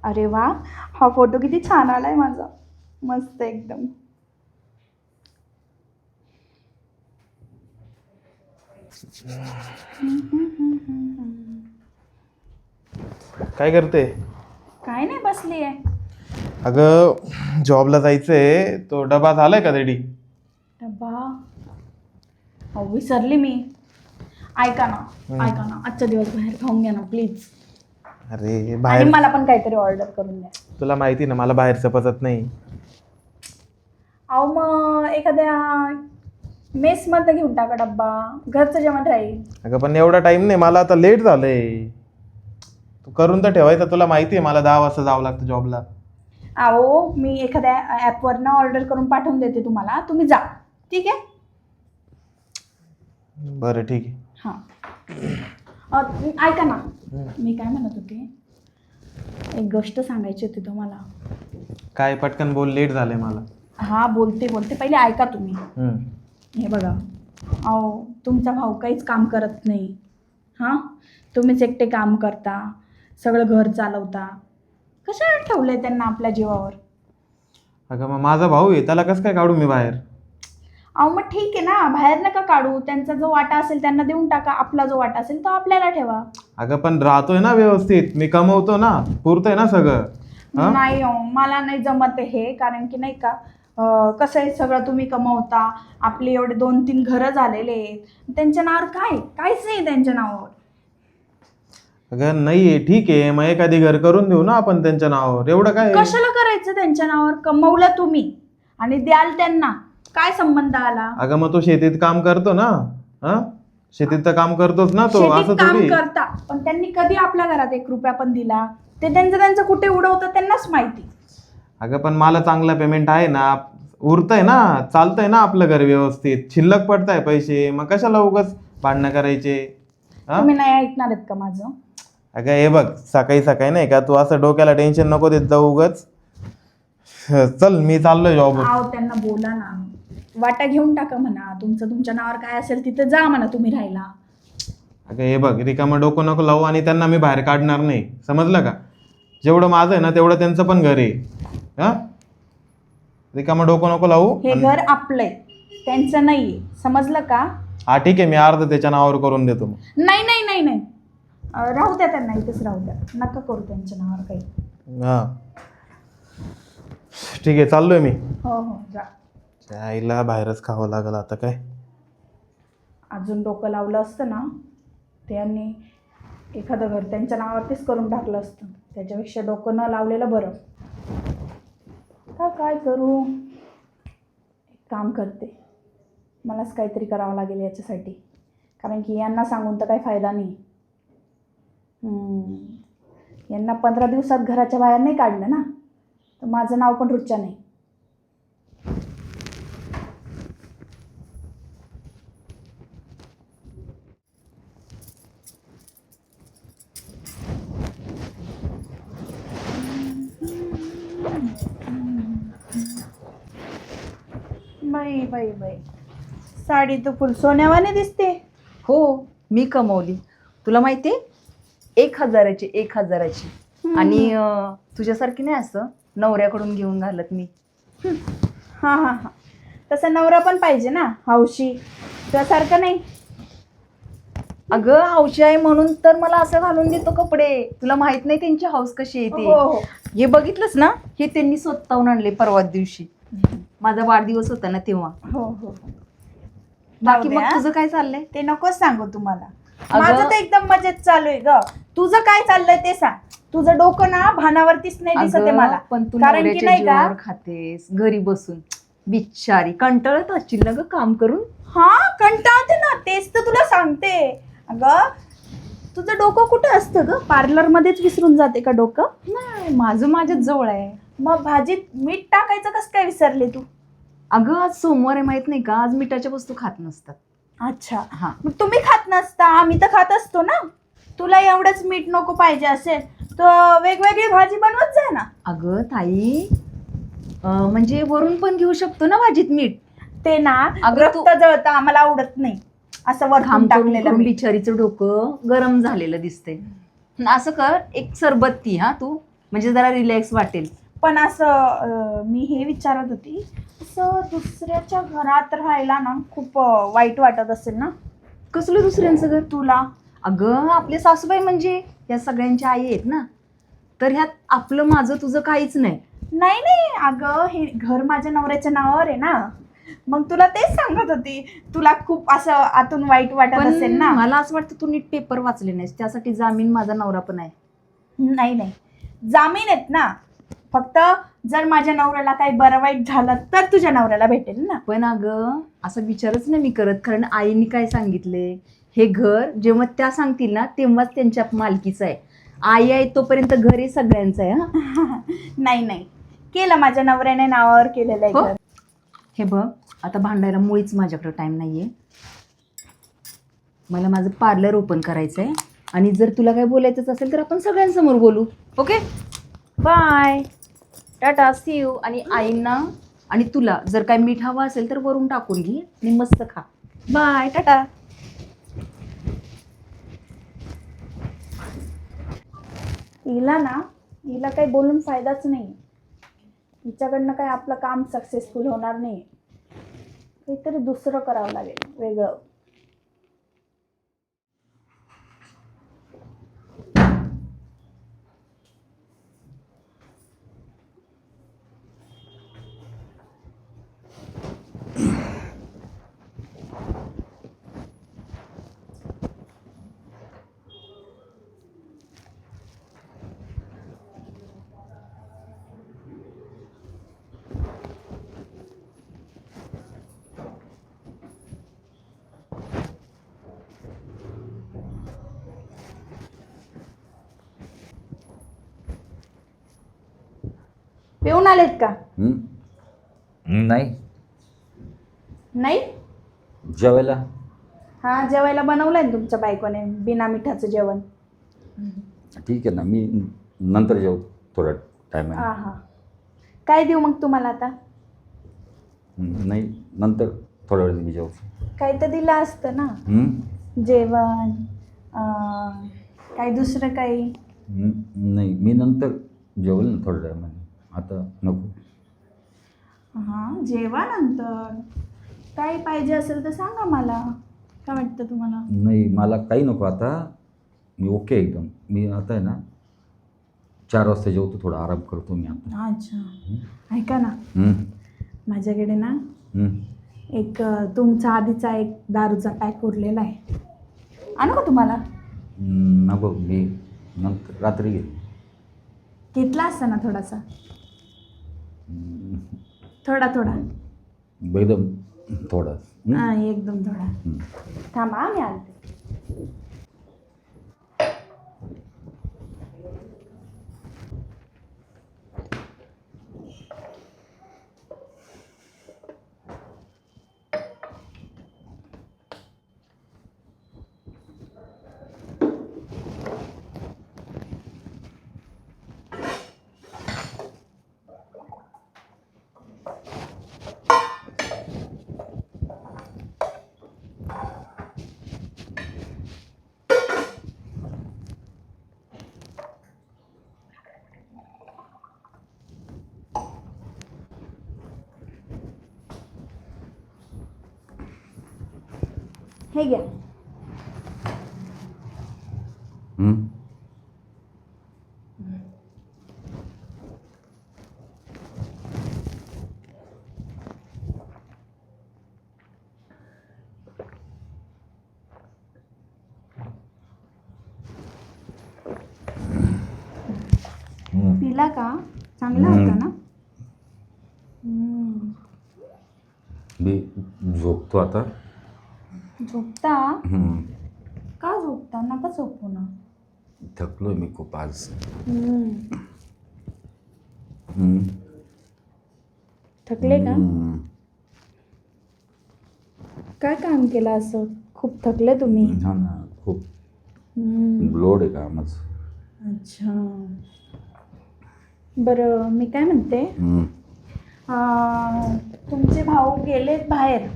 अरे वा, हा फोटो किती छान आलाय माझा. मस्त एकदम. काय करते? काय नाही, बसली आहे. अगं जॉबला जायचंय, तो डबा झालाय का रेडी? डब्बा अहो विसरली मी. ऐका ना, ऐका ना, आजचा दिवस बाहेर खाऊन घ्या ना प्लीज. अरे आणि बाहेर मला पण काहीतरी ऑर्डर करून द्या. तुला माहिती ना मला बाहेरचं पचत नाही. अहो मग एखाद्या मेसमध्ये घेऊन टाका डब्बा, घरचं जेवण राहील. अगं पण एवढा टाइम नाही, मला आता लेट झालंय. तू करून तर ठेवायचं, तुला माहिती आहे मला 10 वाजता जावं लागतं जॉबला. अहो मी एखाद्या ॲपवरनं ऑर्डर करून पाठवून देते तुम्हाला, तुम्ही जा. ठीक आहे? बरं ठीक आहे. हां ऐका ना, मी काय म्हणत होते, एक गोष्ट सांगायची होती तुम्हाला. काय पटकन बोल, लेट झालंय मला. हां बोलते पहिले ऐका तुम्ही. हे बघा, अहो तुमचा भाऊ काहीच काम करत नाही. हां, तुम्हीच एकटे काम करता, सगळं घर चालवता. कशाला ठेवलंय त्यांना आपल्या जीवावर? अगं मग माझा भाऊ आहे, त्याला कसं काय काढू मी बाहेर? अहो मग ठीक आहे ना, बाहेर नका काढू. त्यांचा जो वाटा असेल त्यांना देऊन टाका, आपला जो वाटा असेल तो आपल्याला ठेवा. अगं पण राहतोय ना व्यवस्थित, मी कमवतो ना, पुरतंय ना सगळं. हा? नाही हो, मला नाही जमत हे. कारण की नाही का, कसं आहे, सगळं तुम्ही कमवता, आपले एवढे 2-3 घरं झालेले आहेत. त्यांच्या नावावर काहीच नाही त्यांच्या नावावर. अगं नाहीये, ठीक आहे, मग एखादी घर करून देऊ ना आपण त्यांच्या नावावर, एवढं काय? कशाला करायचं त्यांच्या नावावर? कमवलं तुम्ही आणि द्याल त्यांना, काय संबंध आला? अगं मग तो शेतीत काम करतो ना. हा, शेतीत तर काम करतोच ना तो, शेतीत असं काम थोडी. करता, पण त्यांनी कधी आपल्या घरात 1 रुपया पण दिला? ते त्यांचं कुठे उडवतं त्यांनाच माहिती. अगं पण मला चांगला पेमेंट आहे ना, उरतंय ना, चालतंय ना आपलं घर व्यवस्थित, शिल्लक पडताय पैसे, मग कशाला उगाच भांडणं करायचे? हा? तुम्ही नाही ऐकणार आहेत का माझं? अगं हे बघ, सकाळी सकाळी नाही का, तू असं डोक्याला टेन्शन नको देत जाऊ उगाच. चल मी चाललोय जॉब. आव त्यांना बोला ना, वाटा घेऊन टाका म्हणा. तुमच्या नावावर काय असेल तिथं जा म्हणा तुम्ही राहायला. अगं हे बघ, रिकामं डोकं नको लावू, आणि त्यांना मी बाहेर काढणार नाही, समजलं का? जेवढं माझं आहे ना तेवढं त्यांचं पण घर आहे. हा, रिकामं डोकं नको लावू. हे घर आपलंय, त्यांचं नाहीये, समजलं का? हा ठीक आहे, मी अर्ध त्याच्या नावावर करून देतो मग. नाही नाही नाही नाही, राहू द्या त्यांना, इथेच राहू द्या, नका करू त्यांच्या नावावर काही. हा ठीक आहे, चाललोय मी. हो जा. त्या आईला बाहेरच खावं लागलं आता काय. अजून डोकं लावलं असतं ना, त्यांनी एखादं घर त्यांच्या नावावरतीच करून टाकलं असतं. त्याच्यापेक्षा डोकं न लावलेलं बरं. काय करू? एक काम करते, मलाच काहीतरी करावं लागेल याच्यासाठी. कारण की यांना सांगून तर काही फायदा नाही. यांना 15 दिवसात घराच्या बाहेर नाही काढलं ना, तर माझं नाव पण रुच्चा नाही. बाई साडी तर फुल सोन्यावाने दिसते. हो, मी कमवली. तुला माहिती आहे, 1,000ची 1,000ची. आणि तुझ्यासारखी नाही असं नवऱ्याकडून घेऊन घालत मी. हां तसा नवरा पण पाहिजे ना, हौशी. त्यासारखं नाही. अगं हौशी आहे म्हणून तर मला असं घालून देतो कपडे. तुला माहित नाही त्यांची हौस कशी येते. हो. हे बघितलंस ना, हे त्यांनी स्वतःहून आणले परवा दिवशी. माझा वाढदिवस होता ना तेव्हा. हो बाकी मग तुझं काय चाललंय? ते नकोच सांगू तुम्हाला. माझं तर एकदम मजेत चालू आहे ग. तुझं काय चाललंय ते सांग. तुझं डोकं ना भानावरतीच नाही दिसत आहे मला. पण तू कारण की नवऱ्याच्या नाही का, जीवावर खातेस घरी बसून. बिचारी कंटाळत असशील ना ग काम करून. हा कंटाळते ना, तेच तर तुला सांगते. अगं तुझं डोकं कुठं असतं ग? पार्लर मध्येच विसरून जाते का डोकं? नाही, माझं माझ्याच जवळ आहे. मग भाजीत मीठ टाकायचं कसं काय विसरले तू? अगं आज सोमवार आहे, माहित नाही का? आज मिठाच्या वस्तू खात नसतात. अच्छा, हा. मग तुम्ही खात नसता, आम्ही तर खात असतो ना. तुला एवढंच मीठ नको पाहिजे असेल तर वेगवेगळी भाजी बनवत जा ना. अगं ताई, म्हणजे वरून पण घेऊ शकतो ना भाजीत मीठ. ते ना अगं रक्त जळतं, आम्हाला आवडत नाही असं वरून टाकलेलं मीठ. बिचारीचं डोकं गरम झालेलं दिसतंय. असं कर, एक सरबत्ती हा तू म्हणजे जरा रिलॅक्स वाटेल. पण असं मी हे विचारत होती, असं दुसऱ्याच्या घरात राहायला ना खूप वाईट वाटत असेल ना कसलं दुसऱ्यांचं घर? तुला? अगं आपले सासूबाई म्हणजे या सगळ्यांच्या आई आहेत ना, तर ह्यात आपलं माझं तुझं काहीच नाही. नाही नाही अगं, हे घर माझ्या नवऱ्याच्या नावावर आहे ना, मग तुला तेच सांगत होती. तुला खूप असं आतून वाईट वाटत पण असेल ना. मला असं वाटतं तू नीट पेपर वाचले नाहीस, त्यासाठी जामीन माझा नवरा पण आहे. नाही नाही, जामीन आहेत ना, फक्त जर माझ्या नवऱ्याला काही बरं वाईट झालं तर तुझ्या नवऱ्याला भेटेल ना. पण अगं असा विचारच नाही मी करत, कारण आईने काय सांगितले, हे घर जेव्हा त्या सांगतील ना तेव्हाच त्यांच्या मालकीचं आहे. आई आहे तोपर्यंत घर हे सगळ्यांचं आहे. हा नाही नाही, केलं माझ्या नवऱ्याने नावावर केलेलं आहे हो? घर. हे बघ, आता भांडायला मुळीच माझ्याकडे टाईम नाही आहे. मला माझं पार्लर ओपन करायचं आहे, आणि जर तुला काय बोलायचंच असेल तर आपण सगळ्यांसमोर बोलू. Okay, bye, tata, see you. आणि आईंना आणि तुला जर काय मीठ हवं असेल तर वरून टाकून घे आणि मस्त खा. बाय, टाटा. हिला काही बोलून फायदाच नाही. हिच्याकडनं काही आपलं काम सक्सेसफुल होणार नाही. काहीतरी दुसरं करावं लागेल, वेगळं. पिऊन आलेत का? नाही, नाही. जेवायला. हा, जेवायला बनवलंय ना तुमच्या बायकोने, बिना मिठाचं जेवण. ठीक आहे ना, मी नंतर जेवू थोडा टाईम आहे. हा हा, काय देऊ मग तुम्हाला आता? नाही, नंतर थोड्या वेळ मी जेवू. काही तर दिलं असतं ना, जेवण, काही दुसरं काही. नाही, मी नंतर जेवेल ना थोड्या टायमाने, आता नको. हां, जेवानंतर काही पाहिजे असेल तर सांगा मला. काय वाटतं तुम्हाला? नाही, मला काही नको आता, मी ओके एकदम. मी आता आहे ना 4 वाजता जेवतो, थोडा आराम करतो मी आता. अच्छा, ऐका ना, माझ्याकडे ना हं. एक तुमचा आधीचा एक दारूचा पॅक उरलेला आहे. आणू का तुम्हाला? नको, मी नंतर रात्री घेईन. घेतला असता ना थोडासा, थोडा थोडा. एकदम थोडा. हां, एकदम थोडा. थांबा, मी आलते. हे घ्या. पिला का? चांगला होता ना? मी झोपतो आता. झोपता? का झोपता? नका झोपू ना. थकलो मी खूप आज. थकले का? काय काम केलं असं? खूप थकले तुम्ही. हा ना, खूप लोड आहे कामाचं. अच्छा, बरं, मी काय म्हणते, तुमचे भाऊ गेलेत बाहेर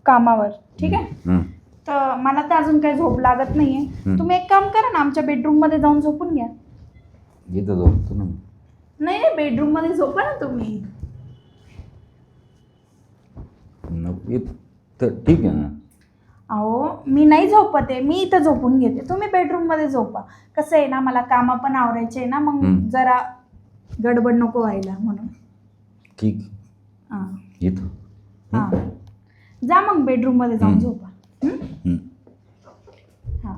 कामावर, ठीक आहे? तर मला तर अजून काही झोप लागत नाहीये. तुम्ही एक काम करा ना, आमच्या बेडरूम मध्ये जाऊन झोपून घ्या. इथं झोपतो ना मी. नाही नाही, बेडरूम मध्ये झोपा ना तुम्ही. तर ठीक आहे ना. अहो मी नाही झोपत आहे, मी इथं झोपून घेते, तुम्ही बेडरूम मध्ये झोपा. कसं आहे ना, मला कामं पण आवरायचे आहे ना, मग जरा गडबड नको व्हायला म्हणून. ठीक. हां इथं. हां, जा मग बेडरूम मध्ये जाऊन झोपा. हां,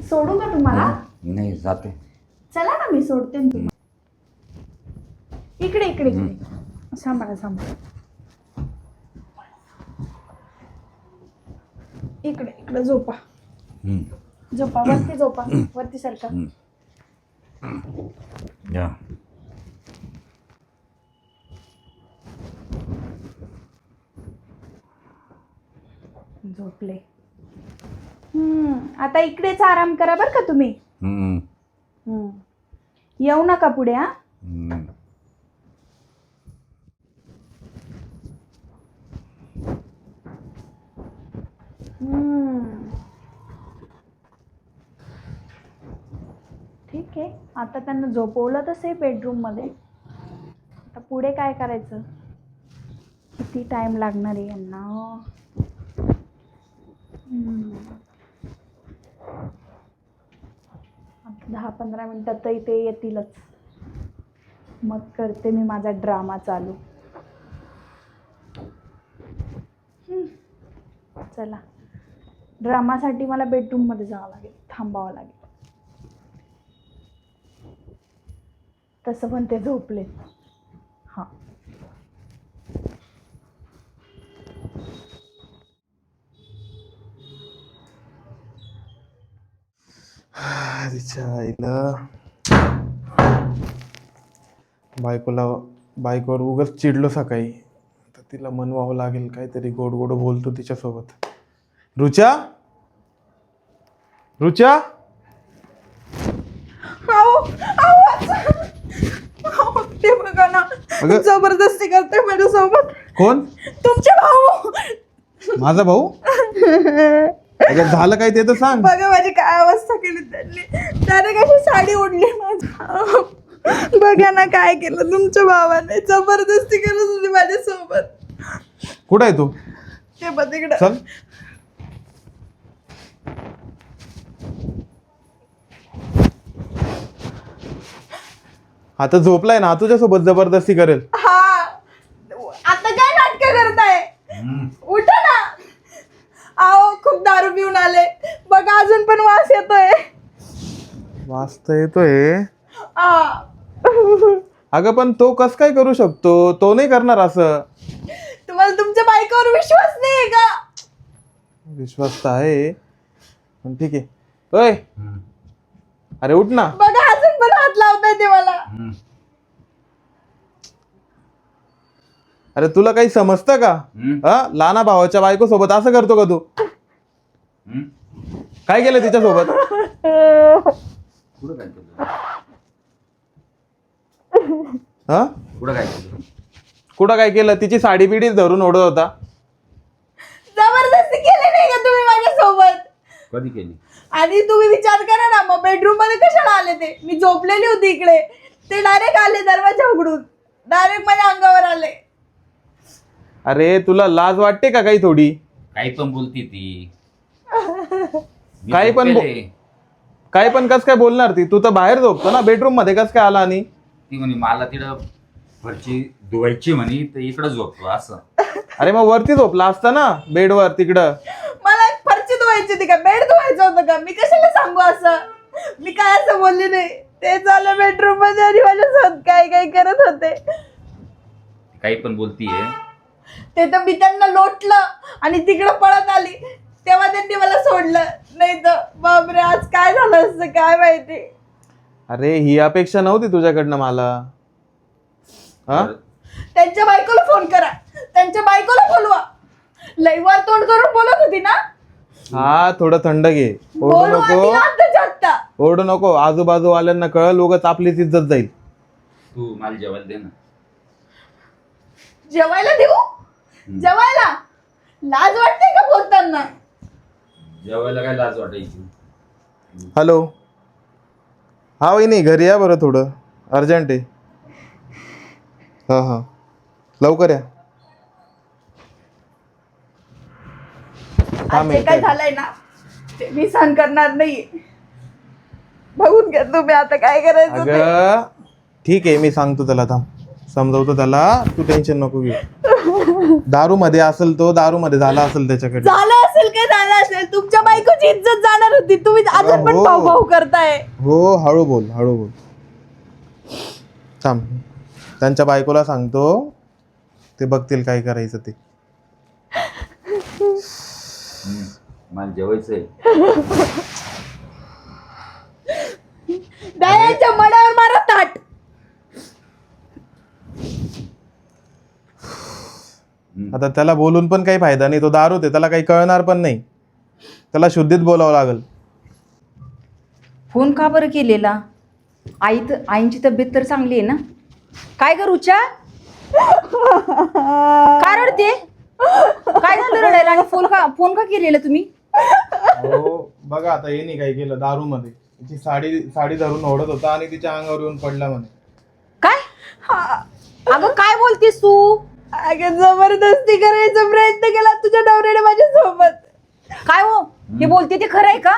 सोडू का तुम्हाला? नाही जाते. चला ना, मी सोडते ना तुम्हाला. इकडे इकडे इकडे, सांभाळा सांभाळा. इकडे इकडे झोपा. झोपा, वरती झोपा, वरती सारखा. या. झोपले. आता इकडेच आराम करा बरं का तुम्ही. येऊ नका पुढे. हा, ठीक आहे. आता त्यांना झोपवलं तसं बेडरूम मध्ये. आता पुढे काय करायचं? किती टाइम लागणार आहे यांना? आता 10-15 मिनिटात तर इथे येतीलच. मग करते मी माझा ड्रामा चालू. चला, ड्रामासाठी मला बेडरूम मध्ये जावं लागेल, थांबावं लागेल. तसं पण ते झोपले. हां, तिच्या आईला बायकोवर उगाच चिडलो सकाळी, तर तिला मनवावं लागेल. काहीतरी गोड गोड बोलतो तिच्यासोबत. रुचा, रुचा. ते बघा ना, अगं. जबरदस्ती करते माझ्यासोबत. कोण? तुमचे भाऊ. माझा भाऊ? अगं झालं काय ते तर सांग. बघा माझी काय अवस्था केली त्यांनी. त्याने कशी साडी ओढली माझी. बघा ना काय केलं तुमच्या भावाने. जबरदस्ती करत होती माझ्यासोबत. कुठं आहे तू? ते बघ तिकडं. चल. आता झोपलाय ना, तुझ्यासोबत जबरदस्ती करेल. हा, आता काय नाटक करताय? उठा ना. आओ, खूप दारू पिऊन आले. बघा अजून पण वास येतोय. वास तर येतोय. आ. अगं पण तो कस काय करू शकतो? तो नाही करणार असं. तुम्हाला तुमच्या बायकोवर विश्वास नाही का? विश्वास तर आहे, पण ठीक आहे. ओय, अरे उठ ना. बघा अजून पण हात लावताय ते मला. अरे तुला काही समजतं का? हा, लहाना भावाच्या बायको सोबत असं करतो का तू? काय केलं तिच्यासोबत? कुठं काय केलं? हा, कुठं काय केलं? कुठं काय केलं? तिची साडी बिडीच धरून ओढत होता. जबरदस्ती केली नाही का तुम्ही माझ्यासोबत? कधी केली? आणि तुम्ही विचार करा ना, मग बेडरूम मध्ये कशाला आले ते? मी झोपलेली होती इकडे, ते डायरेक्ट आले दरवाजा उघडून, डायरेक्ट माझ्या अंगावर आले. अरे तुला लाज वाटते का काही थोडी? काही पण बोलती ती. काही पण काही पण कस काय बोलणार ती? तू तर बाहेर झोपतो ना, बेडरूम मध्ये कस काय आला? आणि ती म्हणे मला तिकडं फरची धुवायची म्हणे, तर इकडं झोपतो असं. अरे मग वरती झोपला असता ना, बेडवर तिकडं. मला फरची धुवायची होती का? बेड धुवायचं होतं का? मी कशाला सांगू असं? मी काय असं बोलले नाही. ते झालं बेडरूम मध्ये आणि माझ्यासोबत काय काय करत होते. काही पण बोलतीये. ते तर मी त्यांना लोटलं आणि तिकडं पळत आली, तेव्हा त्यांनी मला सोडलं. नाही तर बापरे, आज काय झालं असतं काय माहिती. अरे ही अपेक्षा नव्हती तुझ्याकडनं मला. हा, त्यांच्या बायकोला फोन करा, त्यांच्या बायकोला बोलवा. लई वर तोंड करून बोलत होती ना. हा, थोडं थंड घे. ओरडू बोलवा नको, तिला आत्ताच्या आत्ता. ओरडू नको. आजूबाजूवाल्यांना कळलं, उगाच आपलीच इज्जत जाईल. तू मला जेवायला दे ना. जेवायला देऊ? जेवायला लाज वाटते का बोलताना? जेवायला काय लाज वाटायची? हॅलो, हा वहिनी घरी या बरं, थोडं अर्जंट आहे. हां हां लवकर या. आज जे काय झालंय ना ते मी सहन करणार नाही. बघून घ्या तुम्ही आता काय करायचं ते. अगं ठीक आहे, मी सांगतो त्याला, थांब समजवतो त्याला, तू टेन्शन नको घेऊ. दारू मध्ये असेल तो, दारू मध्ये झाला असेल त्याच्याकडे. झालं असेल काय झालं असेल, तुमच्या बायकोची इज्जत जाणार होती, तुम्ही अजून पण हो. भाऊ भाऊ करताय. हो हळू बोल हळू बोल. थांब त्यांच्या बायकोला सांगतो, ते बघतील काय करायचं ते. मला जेवायचंय. दयाच्या मडावर मारा ताट. आता त्याला बोलून पण काही फायदा नाही, तो दारू ते त्याला काही कळणार पण नाही, त्याला शुद्धीत बोलावं लागेल. फोन का बरं केलेला? आईंची तब्येत तर चांगली आहे ना? काय ग रुचा, काय रडते? काय झालं रडायला? आणि फोन का केलेला तुम्ही? हो बघा आता हे नाही काय केलं, दारू मध्ये तिची साडी धरून ओढत होता आणि तिच्या अंगावर येऊन पडला म्हणे. काय? अगं काय बोलतेस तू? अगं जबरदस्ती करायचा प्रयत्न केला तुझ्या नवऱ्याने माझ्या सोबत. काय हो हे बोलते ते खरं आहे का?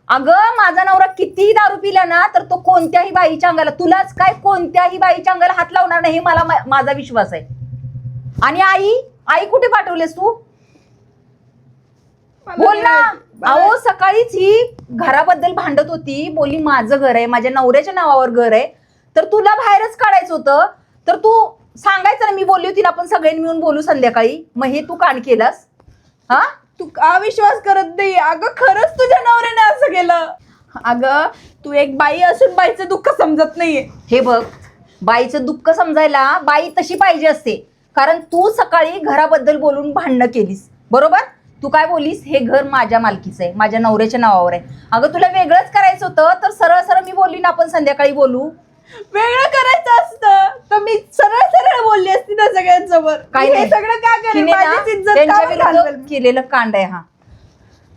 अगं माझा नवरा कितीही दारू पिला ना तर तो कोणत्याही बाईच्या अंगाला, तुलाच काय कोणत्याही बाईच्या अंगाला हात लावणार नाही, मला माझा विश्वास आहे. आणि आई कुठे पाठवलेस तू? बोल ना. अहो सकाळीच ही घराबद्दल भांडत होती, बोली माझं घर आहे, माझ्या नवऱ्याच्या नावावर घर आहे, तर तुला बाहेरच काढायचं होतं, तर तू सांगायचं ना, मी बोलली होती ना आपण सगळ्यांनी मिळून बोलू संध्याकाळी, मग हे तू कांड केलास? हा तू का विश्वास करत नाही? अगं खरंच तुझ्या नवऱ्याने असं केलं. अगं तू एक बाई असून बाईचं दुःख समजत नाहीये. हे बघ, बाईचं दुःख समजायला बाई तशी पाहिजे असते, कारण तू सकाळी घराबद्दल बोलून भांडणं केलीस, बरोबर? तू काय बोलीस, हे घर माझ्या मालकीचं आहे, माझ्या नवऱ्याच्या नावावर आहे. अगं तुला वेगळंच करायचं होतं तर सरळ सरळ मी बोलली ना आपण संध्याकाळी बोलू. वेगळं करायचं असतं तर मी सरळ सरळ बोलली असती ना सगळ्यांसमोर. काय हे नाही. सगळं का करेल? तिने ना माझीच इज्जत त्यांच्या का घालवेल? विरुद्ध केलेलं कांड आहे हा.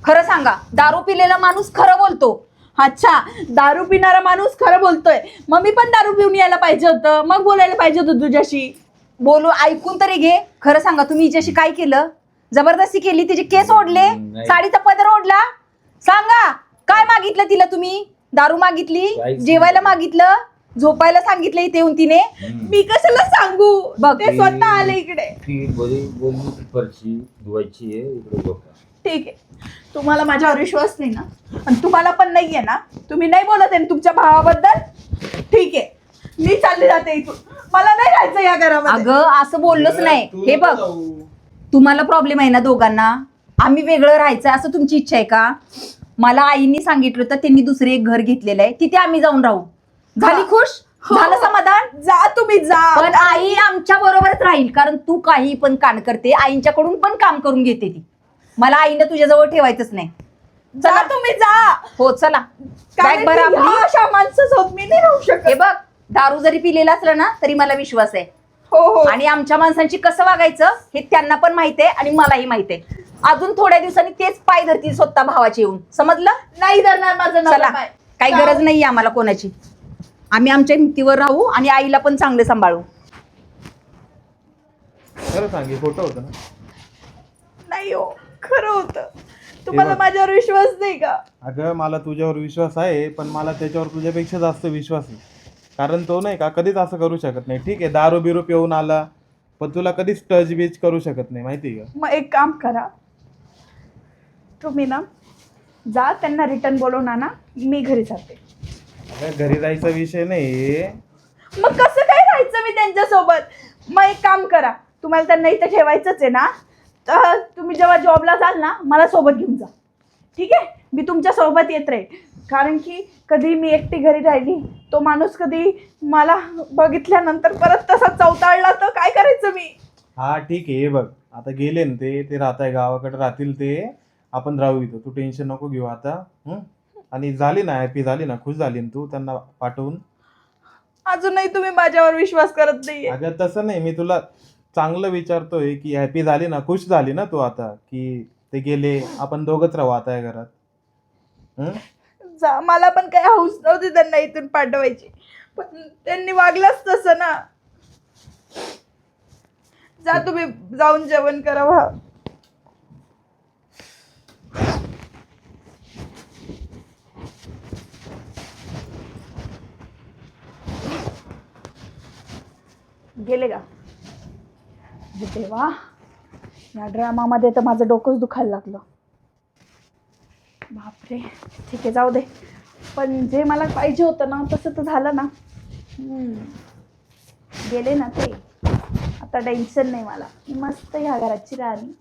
खरं सांगा, दारू पिलेला माणूस खरं बोलतो. अच्छा, दारू पिणारा माणूस खरं बोलतोय, मग मी पण दारू पिऊन यायला पाहिजे होतं, मग बोलायला पाहिजे होतं तुझ्याशी. बोलू, ऐकून तरी घे. खरं सांगा, तुम्ही हिच्याशी काय केलं? जबरदस्ती केली, तिचे केस ओढले, नाही. साडीचा पदर ओढला? सांगा, काय मागितलं तिला तुम्ही? दारू मागितली, काहीच जेवायला नाही. मागितलं, झोपायला सांगितलं इथे येऊन तिने? मी कशाला सांगू? बघ, ते स्वतः आले इकडे. ती बोलली फरशी धुवायची आहे, इकडे झोपा. ठीक आहे, तुम्हाला माझ्यावर विश्वास नाही ना, आणि तुम्हाला पण नाहीये ना, तुम्ही नाही बोलत आहे ना तुमच्या भावाबद्दल. ठीक आहे, मी चालली जाते इथून, मला नाही राहायचं या घरामध्ये. अगं असं बोललोच नाही. तू हे नको बघ, जाऊ. तुम्हाला प्रॉब्लेम आहे ना दोघांना, आम्ही वेगळं राहायचं असं तुमची इच्छा आहे का? मला आईनी सांगितलं तर त्यांनी दुसरं एक घर घेतलेलं आहे, तिथे आम्ही जाऊन राहू. झाली खुश? हो. झालं समाधान? जा तुम्ही जा. पण आई आमच्या बरोबरच राहील, कारण तू काही पण कान करते, आईंच्याकडून पण काम करून घेते ती. मला आईनं तुझ्याजवळ ठेवायचंच नाही. जा तुम्ही जा. हो चला, कारण बॅग बरं की ह्या आपली. अशा माणसासोबत मी नाही राहू हे शकत. बघ, दारू जरी पिलेला असलं ना तरी मला विश्वास आहे, हो हो. आणि आमच्या माणसांची कसं वागायचं हे त्यांना पण माहित आहे आणि मलाही माहित आहे. अजून थोड्या दिवसांनी तेच पाय धरतील स्वतः भावाचे येऊन, समजलं? नाही धरणार माझं चला, नवरा पाय. काही गरज नाही आम्हाला कोणाची. आम्ही आमच्या हिमतीवर राहू आणि आईला पण चांगले सांभाळू. खरं सांग, हे खोटं होतं ना? नाही हो, खरं होतं. तुम्हाला हे बघ. माझ्यावर विश्वास नाही का? अगं मला तुझ्यावर विश्वास आहे, पण मला त्याच्यावर तुझ्यापेक्षा जास्त विश्वास आहे, कारण तो नाही का कधीच असं करू शकत नाही. ठीक आहे, दारू बिरू पिऊन आला, पण तुला कधीच टच बीच करू शकत नाही, माहिती आहे का? मग एक काम करा, तुम्ही ना जा, त्यांना रिटर्न बोलवून आणा, मी घरी जाते. अगं घरी जायचा विषय नाही. मग कसं काय राहायचं मी त्यांच्यासोबत? मग एक काम करा, तुम्हाला त्यांना इथे ठेवायचंच आहे ना, तर तुम्ही जेव्हा जॉबला जाल ना मला सोबत घेऊन जा. ठीक आहे, मी तुमच्या सोबत येत राहील, कारण की कधी मी एकटी घरी राहिली, तो माणूस कधी मला बघितल्यानंतर परत तसा चवताळला तर काय करायचं मी? हा ठीक आहे, हे बघ आता गेले ना ते राहत आहे गावाकडे, राहतील ते, आपण राहू इथं, तू टेन्शन नको घेऊ आता. आणि झाली ना, हॅपी झाली ना, खुश झाली ना तू त्यांना पाठवून? अजूनही तुम्ही माझ्यावर विश्वास करत नाहीये. अगं तसं नाही, मी तुला चांगलं विचारतोय की हॅपी झाली ना, खुश झाली ना तू आता, की ते गेले, आपण दोघंच राहू आता या घरात? जा, मला पण काही हौस नव्हती त्यांना इथून पाठवायची, पण त्यांनी वागलाच तसं ना. जा तुम्ही जाऊन जेवण करा भा. गेले का? देवा, या ड्रामामध्ये तर माझं डोकंच दुखायला लागलं. बापरे, ठीक आहे, जाऊ दे. पण जे मला पाहिजे होतं ना तसं तर झालं ना. गेले ना ते, आता टेन्शन नाही मला. मस्त ह्या घराची राणी.